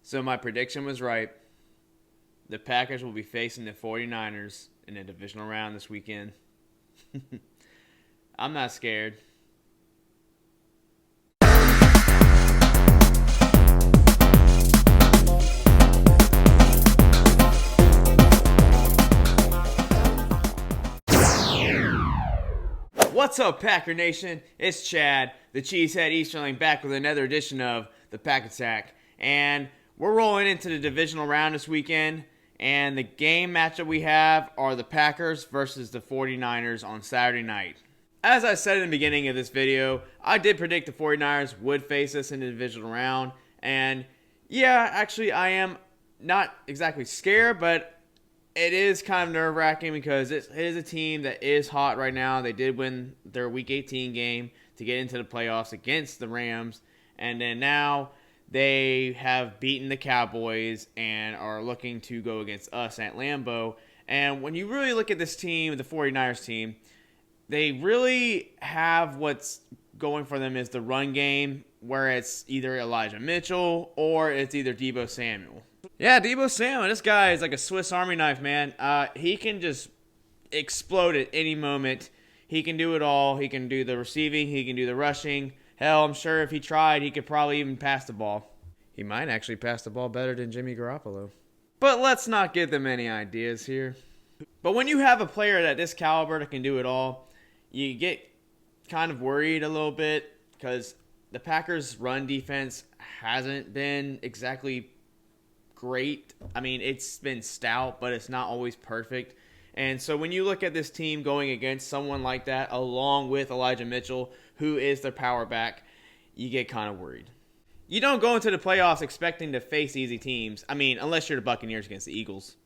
So my prediction was right. The Packers will be facing the 49ers in a divisional round this weekend. I'm not scared. What's up, Packer Nation? It's Chad, the Cheesehead Easterling, back with another edition of the Pack Attack. And we're rolling into the divisional round this weekend. And the game matchup we have are the Packers versus the 49ers on Saturday night. As I said in the beginning of this video, I did predict the 49ers would face us in the divisional round. And yeah, actually I am not exactly scared, but it is kind of nerve-wracking because it is a team that is hot right now. They did win their Week 18 game to get into the playoffs against the Rams. And then now they have beaten the Cowboys and are looking to go against us at Lambeau. And when you really look at this team, the 49ers team, they really have what's going for them is the run game, where it's either Elijah Mitchell or it's either Deebo Samuel. Yeah, Deebo Samuel, this guy is like a Swiss Army knife, man. He can just explode at any moment. He can do it all. He can do the receiving. He can do the rushing. Hell, I'm sure if he tried, he could probably even pass the ball. He might actually pass the ball better than Jimmy Garoppolo. But let's not give them any ideas here. But when you have a player that this caliber that can do it all, you get kind of worried a little bit because the Packers' run defense hasn't been exactly great. I mean, it's been stout, but it's not always perfect. And so when you look at this team going against someone like that, along with Elijah Mitchell, who is their power back, you get kind of worried. You don't go into the playoffs expecting to face easy teams. I mean, unless you're the Buccaneers against the Eagles.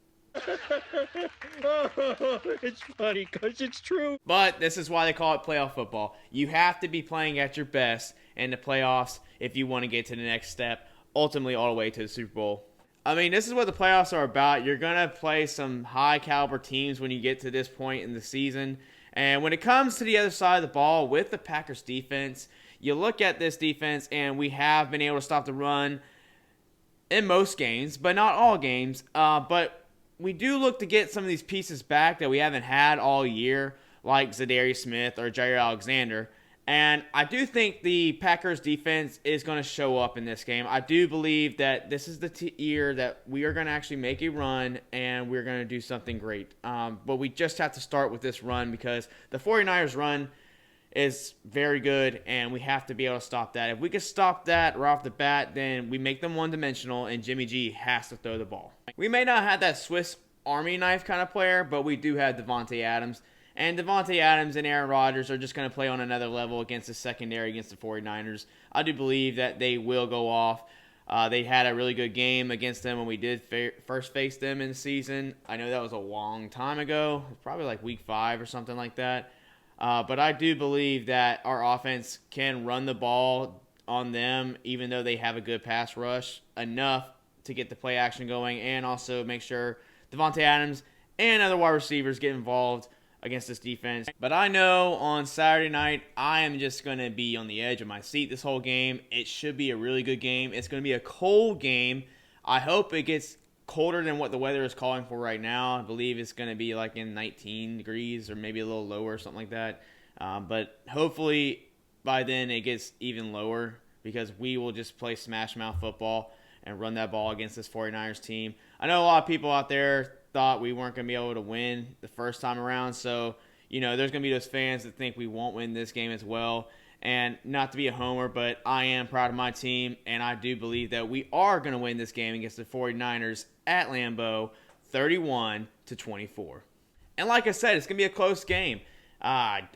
It's funny because it's true. But this is why they call it playoff football. You have to be playing at your best in the playoffs if you want to get to the next step, ultimately all the way to the Super Bowl. I mean, this is what the playoffs are about. You're going to play some high-caliber teams when you get to this point in the season. And when it comes to the other side of the ball with the Packers defense, you look at this defense, and we have been able to stop the run in most games, but not all games. But we do look to get some of these pieces back that we haven't had all year, like Zadarius Smith or Jair Alexander. And I do think the Packers defense is going to show up in this game. I do believe that this is the year that we are going to actually make a run and we're going to do something great. But we just have to start with this run because the 49ers run is very good and we have to be able to stop that. If we can stop that right off the bat, then we make them one-dimensional and Jimmy G has to throw the ball. We may not have that Swiss Army knife kind of player, but we do have Davante Adams. And Davante Adams and Aaron Rodgers are just going to play on another level against the secondary against the 49ers. I do believe that they will go off. They had a really good game against them when we did first face them in the season. I know that was a long time ago. Probably like week 5 or something like that. But I do believe that our offense can run the ball on them, even though they have a good pass rush, enough to get the play action going and also make sure Davante Adams and other wide receivers get involved against this defense. But I know on Saturday night, I am just going to be on the edge of my seat this whole game. It should be a really good game. It's going to be a cold game. I hope it gets colder than what the weather is calling for right now. I believe it's going to be like in 19 degrees or maybe a little lower, something like that. But hopefully by then it gets even lower because we will just play smash mouth football and run that ball against this 49ers team. I know a lot of people out there thought we weren't going to be able to win the first time around. So, there's going to be those fans that think we won't win this game as well. And not to be a homer, but I am proud of my team, and I do believe that we are going to win this game against the 49ers at Lambeau, 31-24. And like I said, it's going to be a close game. I'm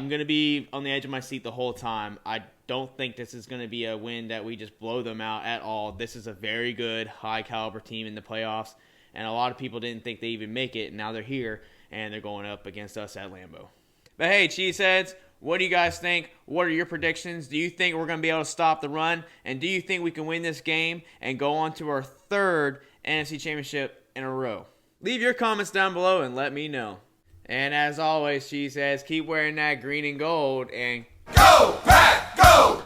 going to be on the edge of my seat the whole time. I don't think this is going to be a win that we just blow them out at all. This is a very good, high-caliber team in the playoffs. And a lot of people didn't think they even make it, and now they're here, and they're going up against us at Lambeau. But hey, Cheeseheads, what do you guys think? What are your predictions? Do you think we're going to be able to stop the run? And do you think we can win this game and go on to our third NFC Championship in a row? Leave your comments down below and let me know. And as always, Cheeseheads, keep wearing that green and gold, and Go, Pack, go!